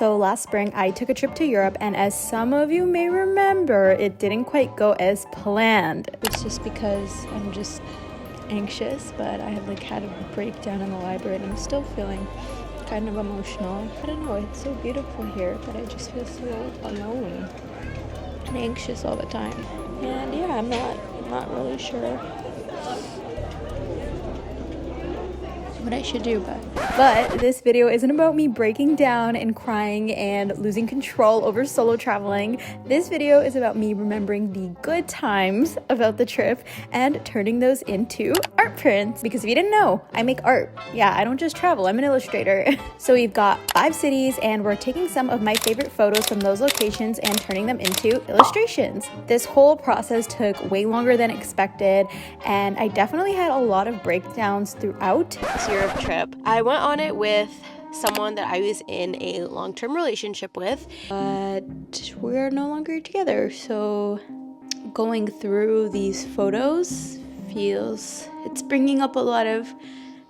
So last spring, I took a trip to Europe, and as some of you may remember, it didn't quite go as planned. It's just because I'm just anxious, but I had had a breakdown in the library, and I'm still feeling kind of emotional. I don't know, it's so beautiful here, but I just feel so alone and anxious all the time. And yeah, I'm not really sure what I should do, but this video isn't about me breaking down and crying and losing control over solo traveling. This video is about me remembering the good times about the trip and turning those into art prints, because if you didn't know, I make art. Yeah, I don't just travel, I'm an illustrator. So we've got 5 cities, and we're taking some of my favorite photos from those locations and turning them into illustrations. This whole process took way longer than expected, and I definitely had a lot of breakdowns throughout this Europe trip. I went on it with someone that I was in a long-term relationship with, but we're no longer together. So going through these photos it's bringing up a lot of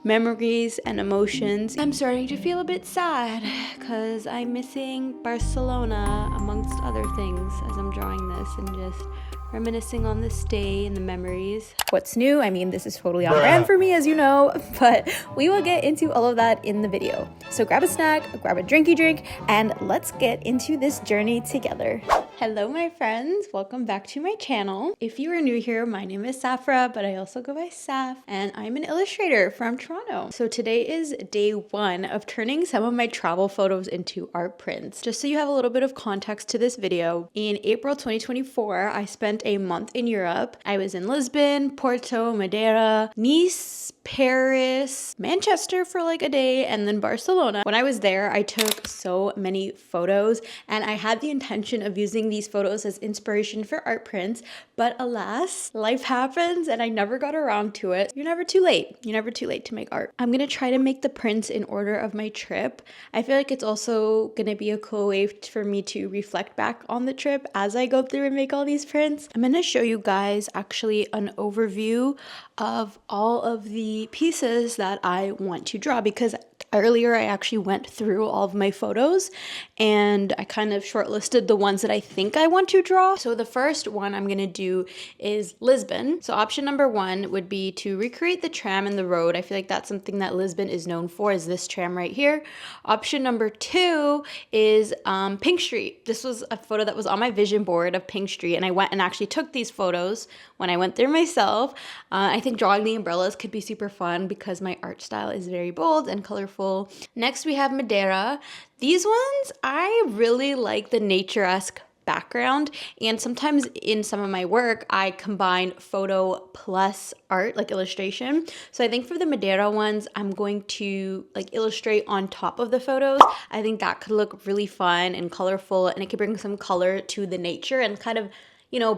memories and emotions. I'm starting to feel a bit sad because I'm missing Barcelona amongst other things as I'm drawing this, and just reminiscing on this day and the memories. What's new? I mean, this is totally on brand for me, as you know, but we will get into all of that in the video. So grab a snack, grab a drinky drink, and let's get into this journey together. Hello, my friends. Welcome back to my channel. If you are new here, my name is Safra, but I also go by Saf, and I'm an illustrator from Toronto. So today is day 1 of turning some of my travel photos into art prints. Just so you have a little bit of context to this video, in April 2024, I spent a month in Europe. I was in Lisbon, Porto, Madeira, Nice, Paris, Manchester for like a day, and then Barcelona. When I was there, I took so many photos, and I had the intention of using these photos as inspiration for art prints, but alas, life happens and I never got around to it. You're never too late. You're never too late to make art. I'm gonna try to make the prints in order of my trip. I feel like it's also gonna be a cool way for me to reflect back on the trip as I go through and make all these prints. I'm gonna show you guys actually an overview of all of the pieces that I want to draw, because earlier I actually went through all of my photos and I kind of shortlisted the ones that I think I want to draw. So the first one I'm gonna do is Lisbon. So option number 1 would be to recreate the tram and the road. I feel like that's something that Lisbon is known for, is this tram right here. Option number 2 is Pink Street. This was a photo that was on my vision board of Pink Street, and I went and actually took these photos when I went there myself. I think drawing the umbrellas could be super fun because my art style is very bold and colorful. Next we have Madeira. These ones, I really like the nature-esque background, and sometimes in some of my work I combine photo plus art, like illustration. So I think for the Madeira ones, I'm going to illustrate on top of the photos. I think that could look really fun and colorful, and it could bring some color to the nature and kind of,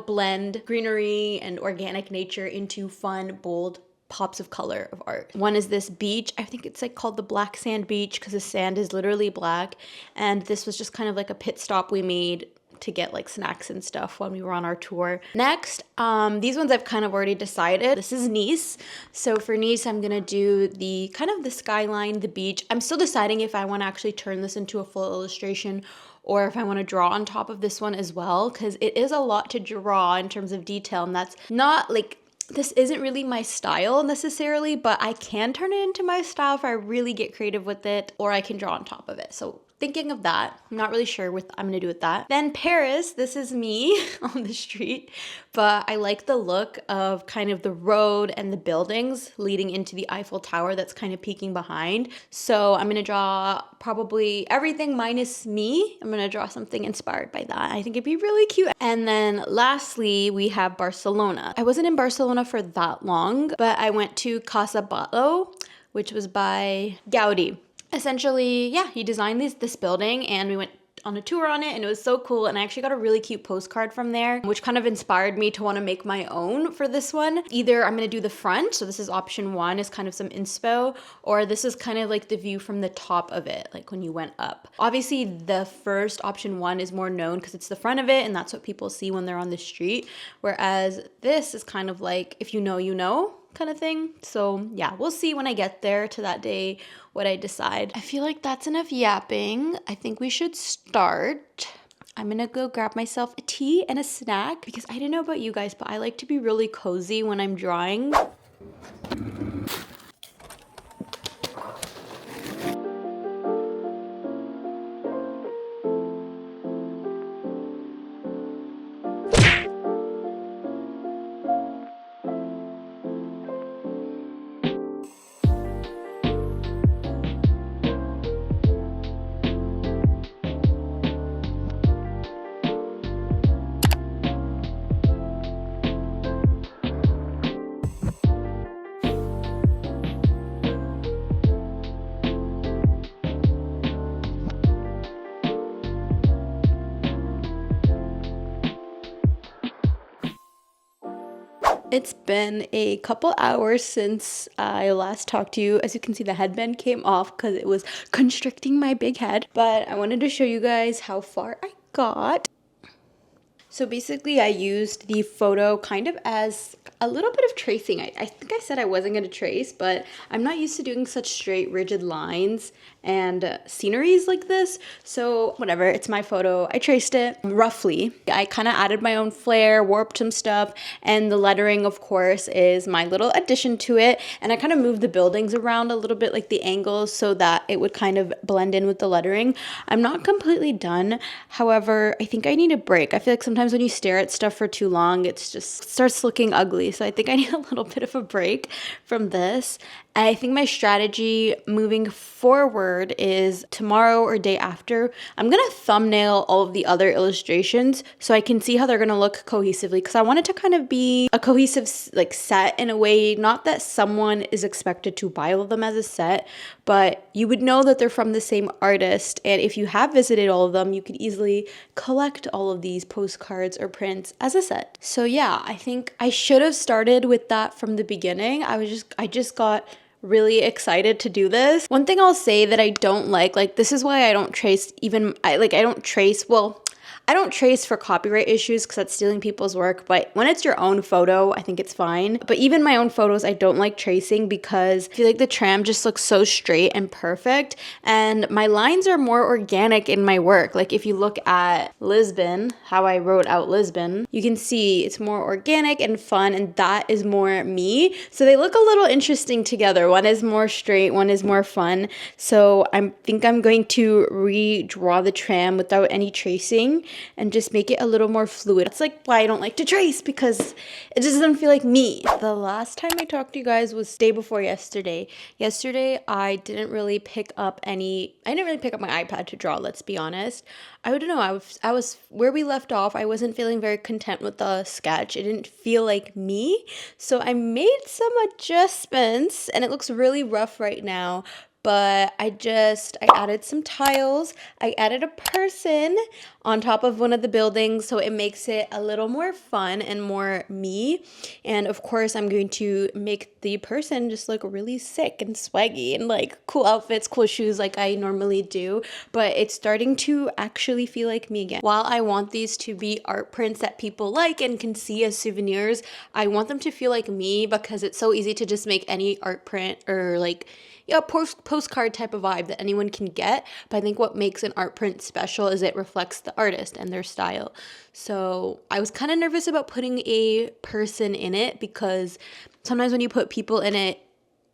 blend greenery and organic nature into fun, bold pops of color of art. One is this beach. I think it's called the Black Sand Beach because the sand is literally black. And this was just kind of like a pit stop we made to get snacks and stuff when we were on our tour. Next, these ones I've kind of already decided. This is Nice. So for Nice, I'm gonna do the kind of the skyline, the beach. I'm still deciding if I want to actually turn this into a full illustration or if I want to draw on top of this one as well, because it is a lot to draw in terms of detail, and that's not this isn't really my style necessarily, but I can turn it into my style if I really get creative with it, or I can draw on top of it. So thinking of that. I'm not really sure what I'm gonna do with that. Then Paris, this is me on the street, but I like the look of kind of the road and the buildings leading into the Eiffel Tower that's kind of peeking behind. So I'm gonna draw probably everything minus me. I'm gonna draw something inspired by that. I think it'd be really cute. And then lastly, we have Barcelona. I wasn't in Barcelona for that long, but I went to Casa Batlló, which was by Gaudi. Essentially, yeah, he designed this building, and we went on a tour on it, and it was so cool. And I actually got a really cute postcard from there, which kind of inspired me to want to make my own for this one. Either I'm going to do the front, so this is option 1, is kind of some inspo, or this is kind of like the view from the top of it, like when you went up. Obviously, the first option 1 is more known because it's the front of it, and that's what people see when they're on the street. Whereas this is kind of like, if you know, you know. kind of thing. So yeah, we'll see when I get there to that day what I decide. I feel like that's enough yapping. I think we should start. I'm gonna go grab myself a tea and a snack because I don't know about you guys, but I like to be really cozy when I'm drawing. It's been a couple hours since I last talked to you. As you can see, the headband came off because it was constricting my big head. But I wanted to show you guys how far I got. So basically I used the photo kind of as a little bit of tracing. I think I said I wasn't going to trace, but I'm not used to doing such straight, rigid lines and sceneries like this. So whatever, it's my photo. I traced it roughly. I kind of added my own flair, warped some stuff, and the lettering, of course, is my little addition to it. And I kind of moved the buildings around a little bit, like the angles, so that it would kind of blend in with the lettering. I'm not completely done. However, I think I need a break. I feel like sometimes when you stare at stuff for too long, it just starts looking ugly. So I think I need a little bit of a break from this. And I think my strategy moving forward is tomorrow or day after, I'm going to thumbnail all of the other illustrations so I can see how they're going to look cohesively, because I want it to kind of be a cohesive like set in a way, not that someone is expected to buy all of them as a set, but you would know that they're from the same artist. And if you have visited all of them, you could easily collect all of these postcards or prints as a set. So yeah, I think I should have started with that from the beginning. I just got really excited to do this. One thing I'll say that I don't like this is why I don't trace I don't trace for copyright issues because that's stealing people's work, but when it's your own photo, I think it's fine. But even my own photos, I don't like tracing because I feel like the tram just looks so straight and perfect, and my lines are more organic in my work. Like if you look at Lisbon, how I wrote out Lisbon, you can see it's more organic and fun, and that is more me. So they look a little interesting together. One is more straight, one is more fun. So I think I'm going to redraw the tram without any tracing and just make it a little more fluid. That's like why I don't like to trace, because it just doesn't feel like me. The last time I talked to you guys was day before yesterday. Yesterday I didn't really pick up my iPad to draw, let's be honest. I don't know, I was where we left off. I wasn't feeling very content with the sketch. It didn't feel like me. So I made some adjustments and it looks really rough right now. But I added some tiles. I added a person on top of one of the buildings, so it makes it a little more fun and more me. And of course, I'm going to make the person just look really sick and swaggy and like cool outfits, cool shoes like I normally do. But it's starting to actually feel like me again. While I want these to be art prints that people like and can see as souvenirs, I want them to feel like me, because it's so easy to just make any art print or like postcard type of vibe that anyone can get. But I think what makes an art print special is it reflects the artist and their style. So I was kind of nervous about putting a person in it, because sometimes when you put people in it,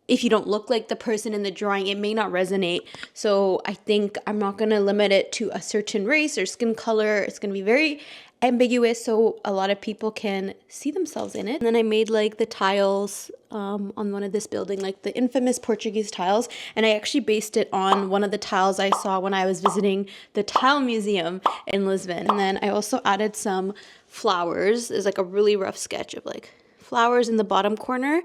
if you don't look like the person in the drawing, it may not resonate. So I think I'm not going to limit it to a certain race or skin color. It's going to be very ambiguous so a lot of people can see themselves in it. And then I made like the tiles on one of this building, like the infamous Portuguese tiles, and I actually based it on one of the tiles I saw when I was visiting the tile museum in Lisbon. And then I also added some flowers. There's like a really rough sketch of like flowers in the bottom corner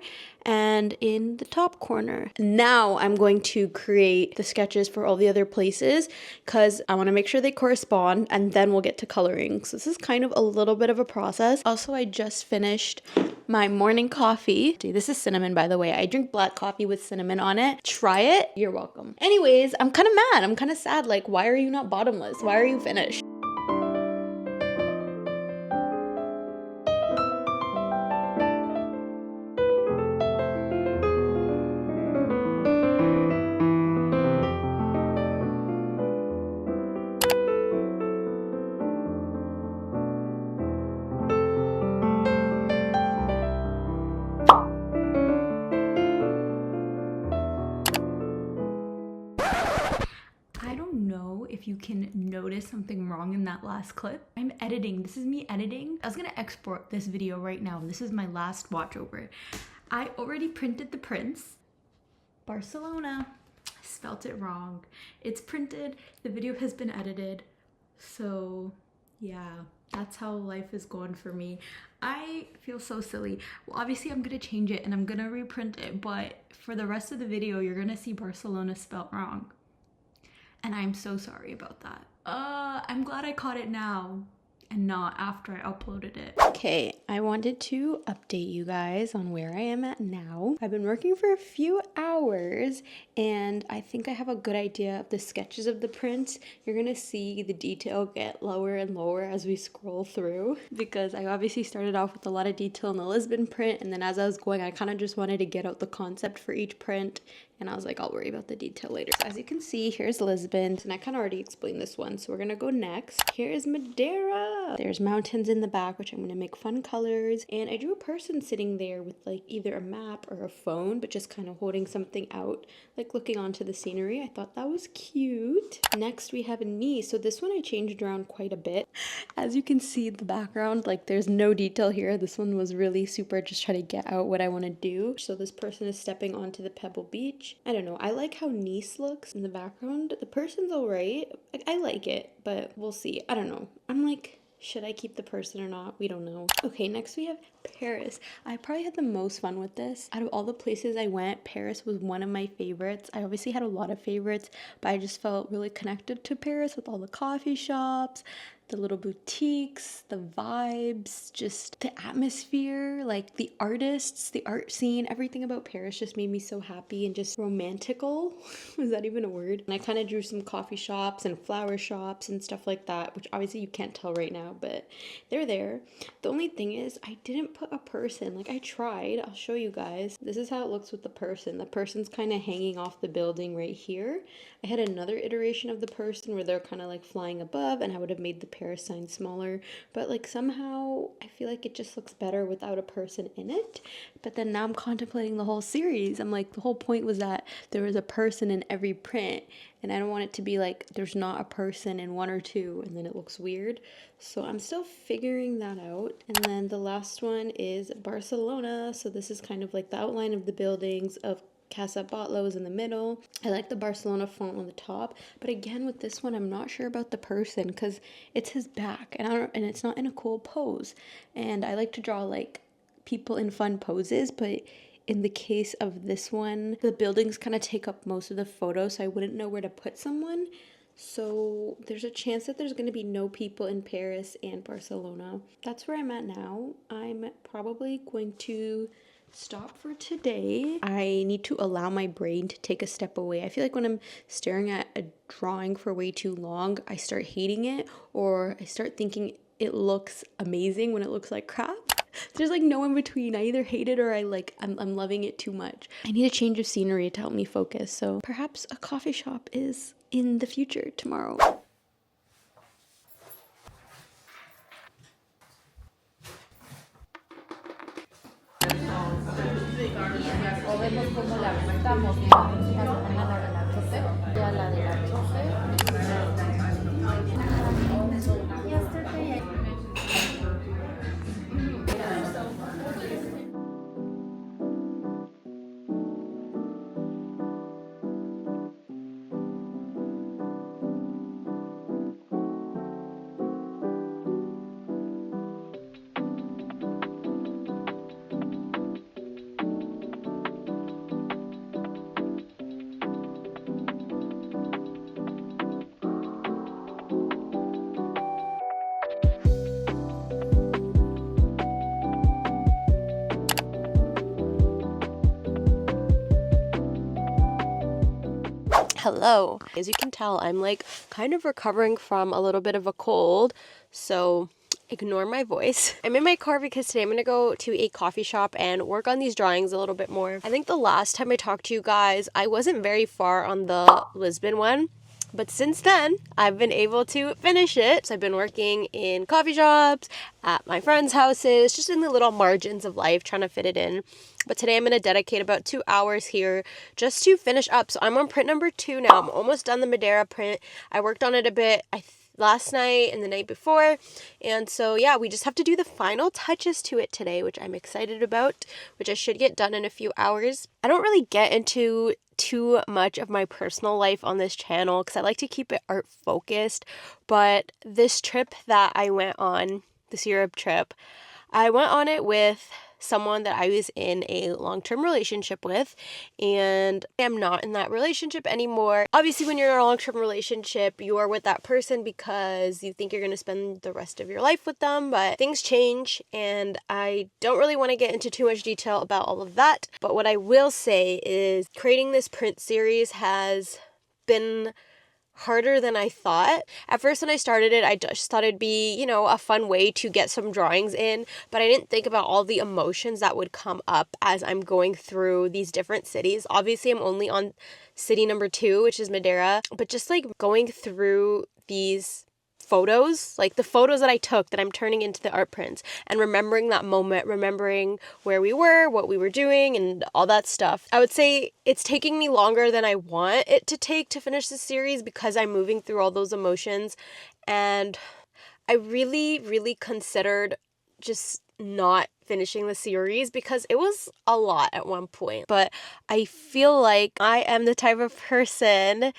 and in the top corner. Now I'm going to create the sketches for all the other places because I want to make sure they correspond, and then we'll get to coloring. So this is kind of a little bit of a process. Also, I just finished my morning coffee. This is cinnamon, by the way. I drink black coffee with cinnamon on it. Try it. You're welcome. Anyways, I'm kind of mad. I'm kind of sad. Like, why are you not bottomless? Why are you finished? can notice something wrong in that last clip. I'm editing. This is me editing. I was gonna export this video right now. This is my last watch over. I already printed the prints. Barcelona. I spelt it wrong. It's printed. The video has been edited. So yeah, that's how life is going for me. I feel so silly. Well, obviously I'm gonna change it and I'm gonna reprint it, but for the rest of the video, you're gonna see Barcelona spelt wrong. And I'm so sorry about that. I'm glad I caught it now and not after I uploaded it. Okay, I wanted to update you guys on where I am at now. I've been working for a few hours and I think I have a good idea of the sketches of the prints. You're gonna see the detail get lower and lower as we scroll through, because I obviously started off with a lot of detail in the Lisbon print, and then as I was going, I kind of just wanted to get out the concept for each print, and I was like, I'll worry about the detail later. So as you can see, here's Lisbon, and I kind of already explained this one, so we're gonna go next. Here is Madeira. There's mountains in the back, which I'm gonna make fun colors, and I drew a person sitting there with like either a map or a phone, but just kind of holding something out, like looking onto the scenery. I thought that was cute. Next we have Nice. So this one I changed around quite a bit. As you can see in the background, like there's no detail here. This one was really super just trying to get out what I want to do. So this person is stepping onto the pebble beach. I don't know, I like how Nice looks in the background. The person's alright. I like it, but we'll see. I don't know. I'm like, should I keep the person or not? We don't know. Okay, next we have Paris. I probably had the most fun with this. Out of all the places I went, Paris was one of my favorites. I obviously had a lot of favorites, but I just felt really connected to Paris with all the coffee shops, the little boutiques, the vibes, just the atmosphere, like the artists, the art scene, everything about Paris just made me so happy and just romantical. Was that even a word? And I kind of drew some coffee shops and flower shops and stuff like that, which obviously you can't tell right now, but they're there. The only thing is I didn't put a person. Like I tried. I'll show you guys. This is how it looks with the person. The person's kind of hanging off the building right here. I had another iteration of the person where they're kind of like flying above, and I would have made the Paris sign smaller, but like somehow I feel like it just looks better without a person in it. But then now I'm contemplating the whole series. I'm like, the whole point was that there was a person in every print, and I don't want it to be like there's not a person in one or two and then it looks weird. So I'm still figuring that out. And then the last one is Barcelona. So this is kind of like the outline of the buildings of Casa Batlló is in the middle. I like the Barcelona font on the top, but again with this one I'm not sure about the person because it's his back and it's not in a cool pose. And I like to draw like people in fun poses, but in the case of this one, the buildings kind of take up most of the photo, so I wouldn't know where to put someone. So there's a chance that there's going to be no people in Paris and Barcelona. That's where I'm at now. I'm probably going to stop for today. I need to allow my brain to take a step away. I feel like when I'm staring at a drawing for way too long, I start hating it, or I start thinking it looks amazing when it looks like crap. There's like no in between. I either hate it or I'm loving it too much. I need a change of scenery to help me focus. So perhaps a coffee shop is in the future tomorrow. Hello. As you can tell, I'm like kind of recovering from a little bit of a cold, so ignore my voice. I'm in my car because today I'm going to go to a coffee shop and work on these drawings a little bit more. I think the last time I talked to you guys, I wasn't very far on the Lisbon one, But since then, I've been able to finish it. So I've been working in coffee shops, at my friends' houses, just in the little margins of life, trying to fit it in. But today I'm going to dedicate about 2 hours here just to finish up. So I'm on print number 2 now. I'm almost done the Madeira print. I worked on it a bit last night and the night before. And so yeah, we just have to do the final touches to it today, which I'm excited about, which I should get done in a few hours. I don't really get into too much of my personal life on this channel because I like to keep it art focused. But this trip that I went on, this Europe trip, I went on it with someone that I was in a long-term relationship with, and I'm not in that relationship anymore. Obviously, when you're in a long-term relationship, you are with that person because you think you're going to spend the rest of your life with them, but things change, and I don't really want to get into too much detail about all of that. But what I will say is creating this print series has been harder than I thought. At first when I started it, I just thought it'd be, a fun way to get some drawings in, but I didn't think about all the emotions that would come up as I'm going through these different cities. Obviously, I'm only on city number 2, which is Madeira, but just like going through these photos, like the photos that I took that I'm turning into the art prints, and remembering that moment, remembering where we were, what we were doing, and all that stuff. I would say it's taking me longer than I want it to take to finish the series because I'm moving through all those emotions, and I really, really considered just not finishing the series because it was a lot at one point. But I feel like I am the type of person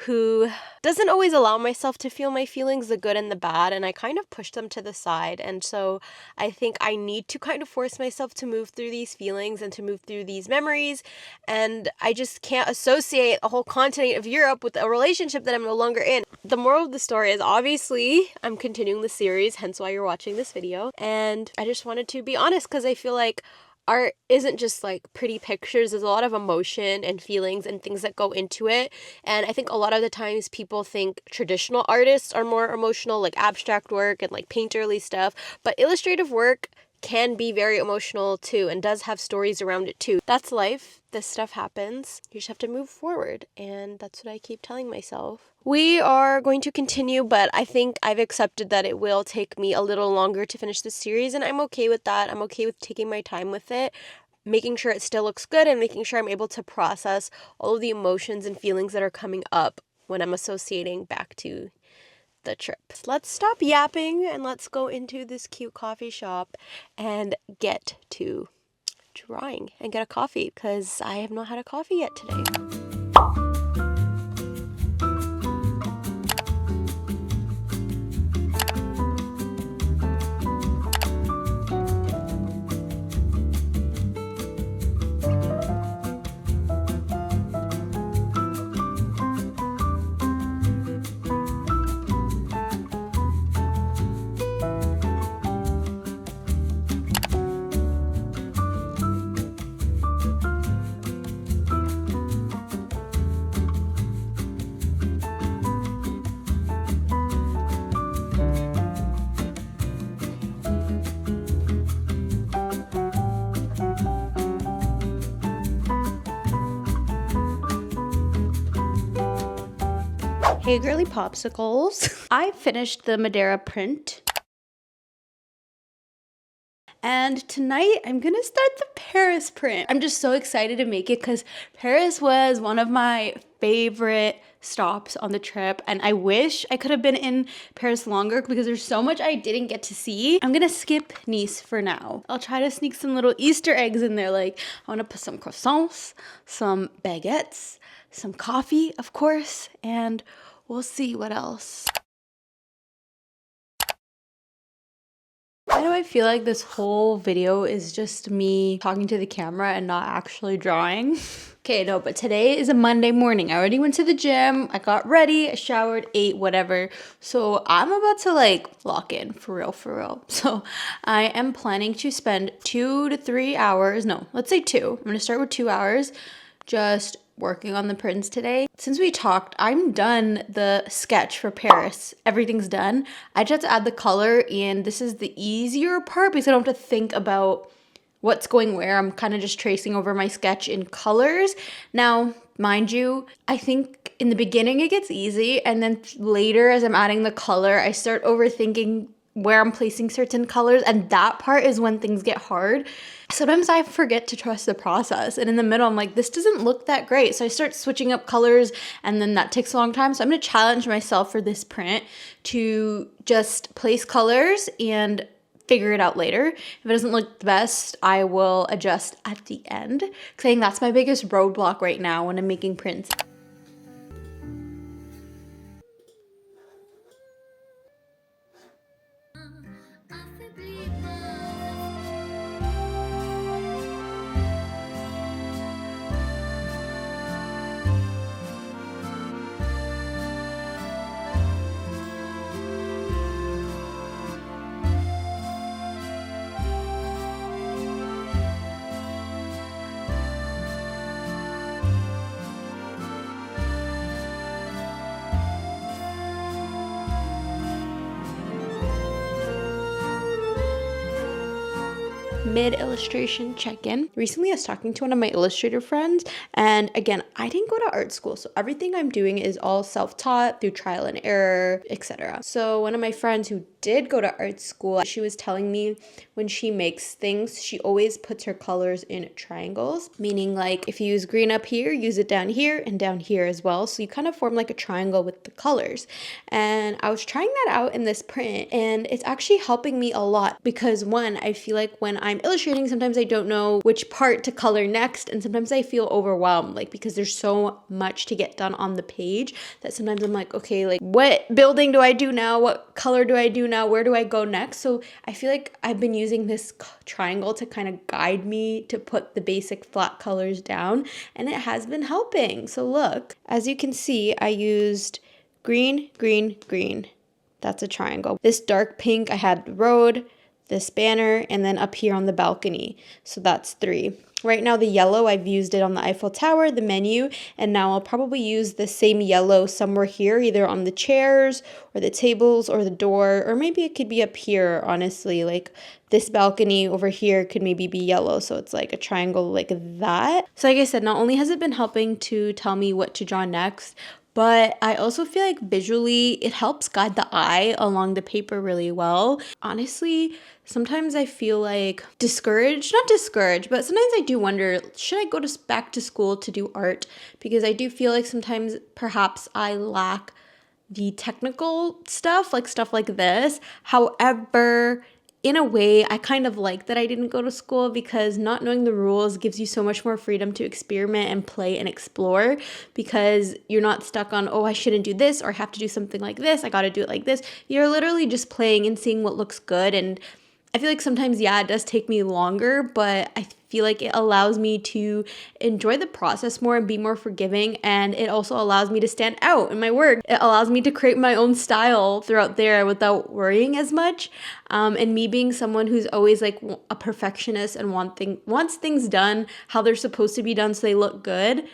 who doesn't always allow myself to feel my feelings, the good and the bad, and I kind of push them to the side. And so I think I need to kind of force myself to move through these feelings and to move through these memories, and I just can't associate a whole continent of Europe with a relationship that I'm no longer in. The moral of the story is obviously I'm continuing the series, hence why you're watching this video, and I just wanted to be honest because I feel like art isn't just like pretty pictures. There's a lot of emotion and feelings and things that go into it. And I think a lot of the times people think traditional artists are more emotional, like abstract work and like painterly stuff. But illustrative work can be very emotional too and does have stories around it too. That's life. This stuff happens. You just have to move forward. And that's what I keep telling myself. We are going to continue, but I think I've accepted that it will take me a little longer to finish this series, and I'm okay with that. I'm okay with taking my time with it, making sure it still looks good, and making sure I'm able to process all of the emotions and feelings that are coming up when I'm associating back to the trip. Let's stop yapping and let's go into this cute coffee shop and get to drawing and get a coffee because I have not had a coffee yet today. Hey girly popsicles. I finished the Madeira print. And tonight I'm gonna start the Paris print. I'm just so excited to make it because Paris was one of my favorite stops on the trip, and I wish I could have been in Paris longer because there's so much I didn't get to see. I'm gonna skip Nice for now. I'll try to sneak some little Easter eggs in there, like I wanna put some croissants, some baguettes, some coffee, of course, and we'll see what else. Why do I feel like this whole video is just me talking to the camera and not actually drawing? Okay, no, but today is a Monday morning. I already went to the gym, I got ready, I showered, ate, whatever. So I'm about to like lock in for real. So I am planning to spend 2 to 3 hours, no, let's say 2. I'm gonna start with 2 hours just working on the prints today. Since we talked, I'm done the sketch for Paris. Everything's done. I just have to add the color, and this is the easier part because I don't have to think about what's going where. I'm kind of just tracing over my sketch in colors. Now, Mind you, I think in the beginning it gets easy, and then later as I'm adding the color, I start overthinking where I'm placing certain colors, and that part is when things get hard. Sometimes I forget to trust the process, and in the middle I'm like, this doesn't look that great, so I start switching up colors, and then that takes a long time. So I'm going to challenge myself for this print to just place colors and figure it out later. If it doesn't look the best, I will adjust at the end, because I think that's my biggest roadblock right now when I'm making prints. Mid-illustration check-in. Recently I was talking to one of my illustrator friends, and again, I didn't go to art school, so everything I'm doing is all self-taught through trial and error, etc. So one of my friends who did go to art school, she was telling me when she makes things, she always puts her colors in triangles, meaning like if you use green up here, use it down here and down here as well, so you kind of form like a triangle with the colors. And I was trying that out in this print, and it's actually helping me a lot, because one, I feel like when I'm illustrating, sometimes I don't know which part to color next, and sometimes I feel overwhelmed, like because there's so much to get done on the page that sometimes I'm like, okay, like what building do I do now? What color do I do now? Where do I go next? So I feel like I've been using this triangle to kind of guide me to put the basic flat colors down, and it has been helping. So look, as you can see, I used green, green, green. That's a triangle. This dark pink, I had the road, this banner, and then up here on the balcony. So that's 3. Right now the yellow, I've used it on the Eiffel Tower, the menu, and now I'll probably use the same yellow somewhere here, either on the chairs or the tables or the door, or maybe it could be up here, honestly, like this balcony over here could maybe be yellow, so it's like a triangle like that. So like I said, not only has it been helping to tell me what to draw next, but I also feel like visually it helps guide the eye along the paper really well. Honestly, sometimes I feel like discouraged, not discouraged, but sometimes I do wonder, should I go back to school to do art? Because I do feel like sometimes perhaps I lack the technical stuff like this. However, in a way, I kind of like that I didn't go to school, because not knowing the rules gives you so much more freedom to experiment and play and explore, because you're not stuck on, oh, I shouldn't do this, or I have to do something like this, I got to do it like this. You're literally just playing and seeing what looks good. And I feel like sometimes, yeah, it does take me longer, but I feel like it allows me to enjoy the process more and be more forgiving. And it also allows me to stand out in my work. It allows me to create my own style throughout there without worrying as much. And me being someone who's always like a perfectionist and wants things done how they're supposed to be done so they look good.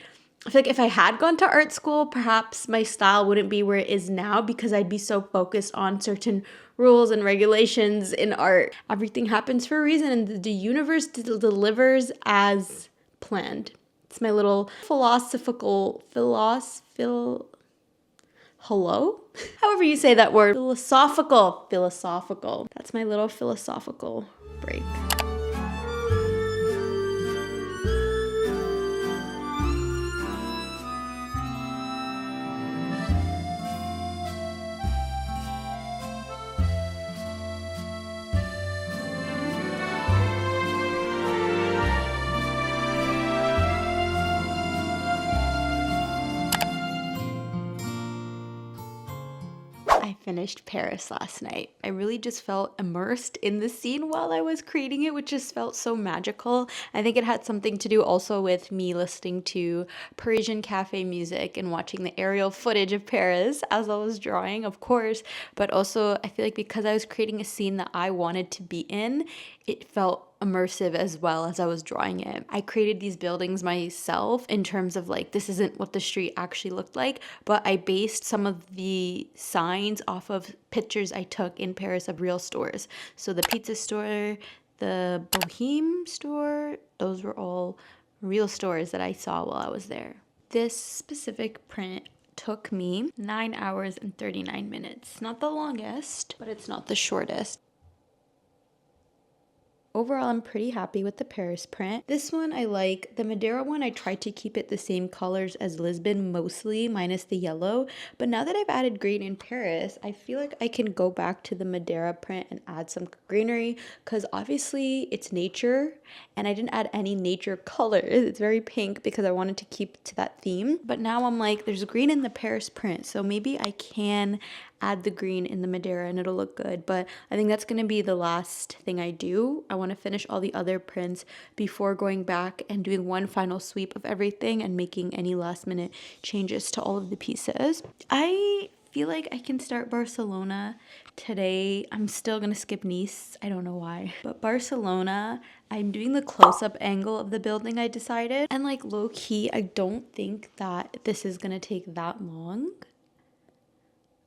I feel like if I had gone to art school, perhaps my style wouldn't be where it is now, because I'd be so focused on certain rules and regulations in art. Everything happens for a reason, and the universe delivers as planned. It's my little hello? However you say that word. Philosophical. That's my little philosophical break. I finished Paris last night. I really just felt immersed in the scene while I was creating it, which just felt so magical. I think it had something to do also with me listening to Parisian cafe music and watching the aerial footage of Paris as I was drawing, of course, but also I feel like because I was creating a scene that I wanted to be in, it felt immersive as well as I was drawing it. I created these buildings myself in terms of like, this isn't what the street actually looked like, but I based some of the signs off of pictures I took in Paris of real stores. So the pizza store, the Bohème store, those were all real stores that I saw while I was there. This specific print took me 9 hours and 39 minutes. Not the longest, but it's not the shortest. Overall, I'm pretty happy with the Paris print. This one I like. The Madeira one, I tried to keep it the same colors as Lisbon mostly, minus the yellow. But now that I've added green in Paris, I feel like I can go back to the Madeira print and add some greenery because obviously it's nature and I didn't add any nature colors. It's very pink because I wanted to keep to that theme. But now I'm like, there's green in the Paris print, so maybe I can add the green in the Madeira and it'll look good. But I think that's going to be the last thing I do. I want to finish all the other prints before going back and doing one final sweep of everything and making any last minute changes to all of the pieces. I feel like I can start Barcelona today. I'm still gonna skip Nice. I don't know why. But Barcelona, I'm doing the close-up angle of the building, I decided. And like low-key, I don't think that this is gonna take that long.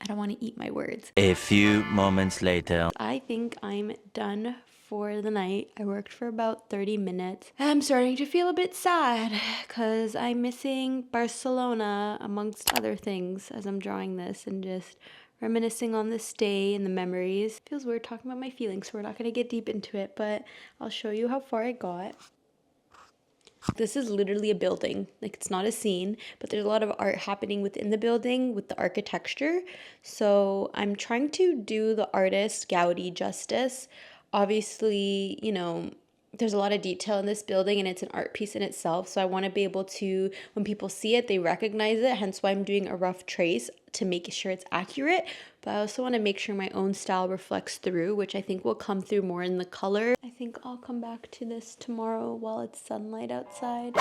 I don't want to eat my words. A few moments later. I think I'm done for the night. I worked for about 30 minutes. I'm starting to feel a bit sad because I'm missing Barcelona amongst other things as I'm drawing this and just reminiscing on this day and the memories. Feels weird talking about my feelings, so we're not going to get deep into it, but I'll show you how far I got. This is literally a building. Like, it's not a scene, but there's a lot of art happening within the building with the architecture. So I'm trying to do the artist Gaudi justice. Obviously, you know, there's a lot of detail in this building and it's an art piece in itself. So I want to be able to, when people see it, they recognize it. Hence why I'm doing a rough trace to make sure it's accurate. But I also want to make sure my own style reflects through, which I think will come through more in the color. I think I'll come back to this tomorrow while it's sunlight outside.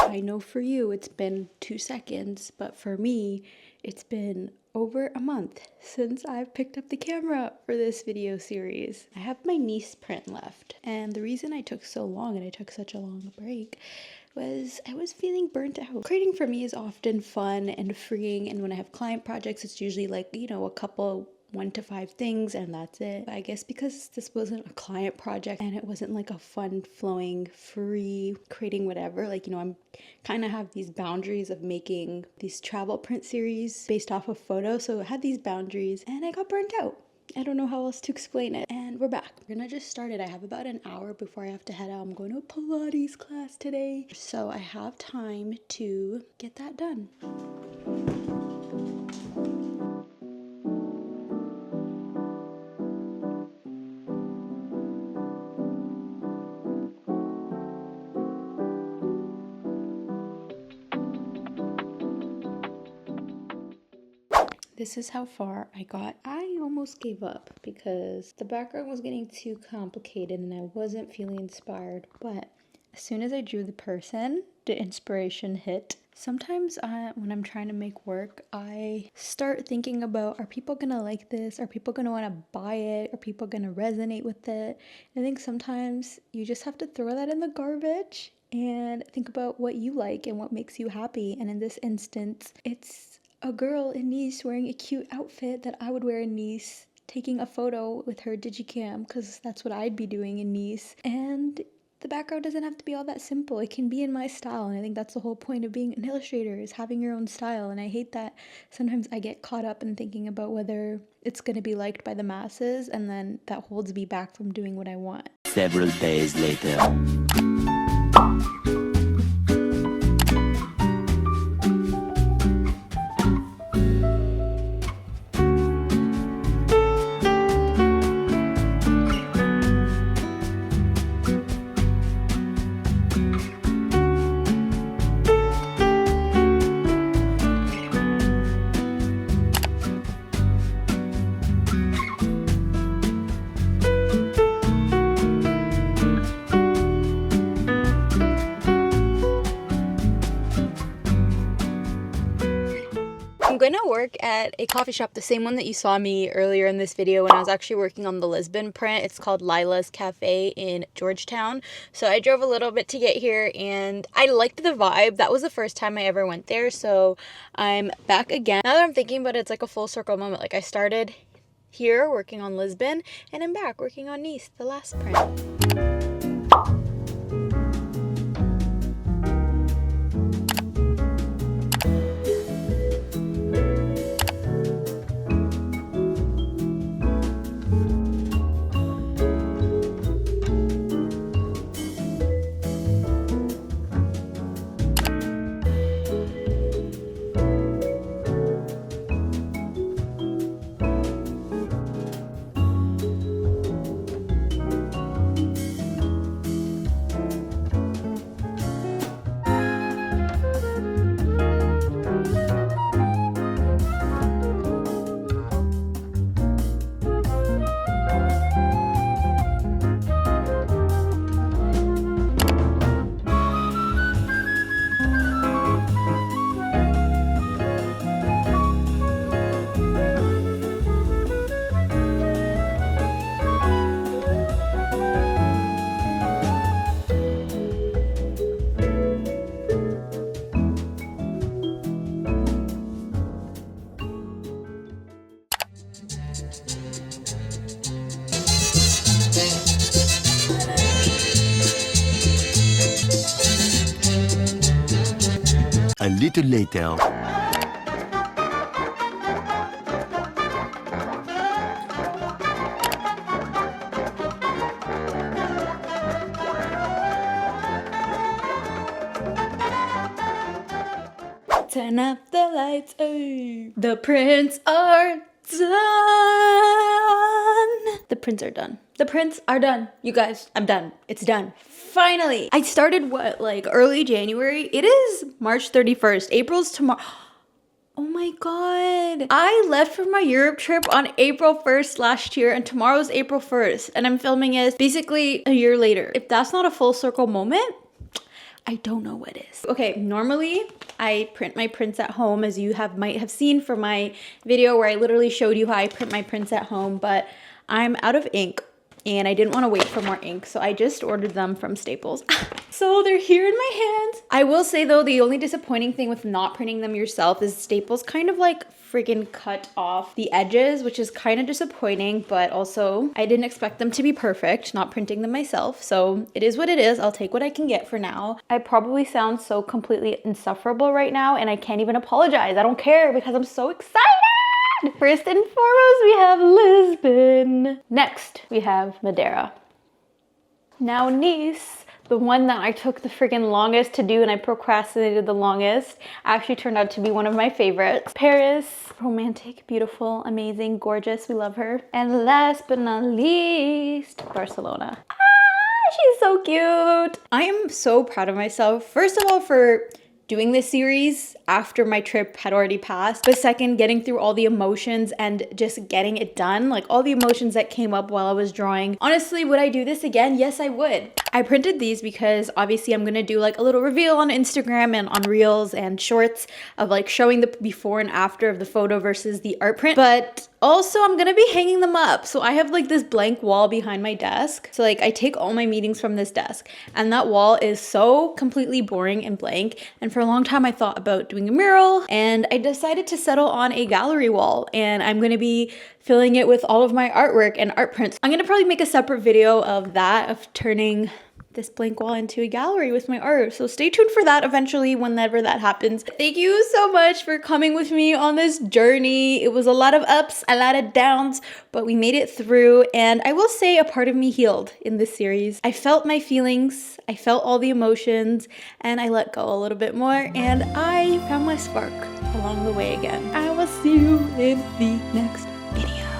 I know for you it's been 2 seconds, but for me it's been over a month since I've picked up the camera for this video series. I have my Nice print left, and the reason I took so long and I took such a long break was I was feeling burnt out. Creating for me is often fun and freeing, and when I have client projects it's usually like, you know, a couple 1 to 5 things and that's it. But I guess because this wasn't a client project and it wasn't like a fun flowing free creating whatever, like, you know, I'm kind of have these boundaries of making these travel print series based off of photos, so I had these boundaries and I got burnt out. I don't know how else to explain it. And we're back. We're gonna just start it. I have about an hour before I have to head out. I'm going to a Pilates class today, so I have time to get that done. This is how far I got. I almost gave up because the background was getting too complicated and I wasn't feeling inspired. But as soon as I drew the person, the inspiration hit. Sometimes when I'm trying to make work, I start thinking about, are people gonna like this? Are people gonna want to buy it? Are people gonna resonate with it? I think sometimes you just have to throw that in the garbage and think about what you like and what makes you happy. And in this instance, it's a girl in Nice wearing a cute outfit that I would wear in Nice, taking a photo with her digicam because that's what I'd be doing in Nice. And the background doesn't have to be all that simple. It can be in my style. And I think that's the whole point of being an illustrator, is having your own style. And I hate that sometimes I get caught up in thinking about whether it's going to be liked by the masses, and then that holds me back from doing what I want. Several days later. I'm going to work at a coffee shop, the same one that you saw me earlier in this video when I was actually working on the Lisbon print. It's called Lila's Cafe in Georgetown. So I drove a little bit to get here and I liked the vibe. That was the first time I ever went there, so I'm back again. Now that I'm thinking about it, it's like a full circle moment. Like I started here working on Lisbon and I'm back working on Nice, the last print. A little later. Turn up the lights, ay. The prints are done. The prints are done. The prints are done. You guys, I'm done. It's done. Finally. I started like early January. It is March 31st. April's tomorrow. Oh my god. I left for my Europe trip on April 1st last year and tomorrow's April 1st. And I'm filming it basically a year later. If that's not a full circle moment, I don't know what is. Okay, normally I print my prints at home, as you might have seen from my video where I literally showed you how I print my prints at home, but I'm out of ink and I didn't want to wait for more ink, so I just ordered them from Staples. So they're here in my hands. I will say though, the only disappointing thing with not printing them yourself is Staples kind of like freaking cut off the edges, which is kind of disappointing, but also I didn't expect them to be perfect, not printing them myself. So it is what it is. I'll take what I can get for now. I probably sound so completely insufferable right now and I can't even apologize. I don't care because I'm so excited. First and foremost, we have Lisbon. Next, we have Madeira. Now Nice, the one that I took the freaking longest to do and I procrastinated the longest, actually turned out to be one of my favorites. Paris, romantic, beautiful, amazing, gorgeous, we love her. And last but not least, Barcelona. She's so cute. I am so proud of myself. First of all, for doing this series after my trip had already passed, but second, getting through all the emotions and just getting it done, like all the emotions that came up while I was drawing. Honestly, would I do this again? Yes, I would. I printed these because obviously I'm gonna do like a little reveal on Instagram and on Reels and Shorts of like showing the before and after of the photo versus the art print, but also I'm gonna be hanging them up. So I have like this blank wall behind my desk. So like I take all my meetings from this desk and that wall is so completely boring and blank. And for a long time I thought about doing a mural and I decided to settle on a gallery wall, and I'm gonna be filling it with all of my artwork and art prints. I'm gonna probably make a separate video of that, of turning this blank wall into a gallery with my art. So stay tuned for that eventually, whenever that happens. Thank you so much for coming with me on this journey. It was a lot of ups, a lot of downs, but we made it through. And I will say a part of me healed in this series. I felt my feelings, I felt all the emotions, and I let go a little bit more, and I found my spark along the way again. I will see you in the next video.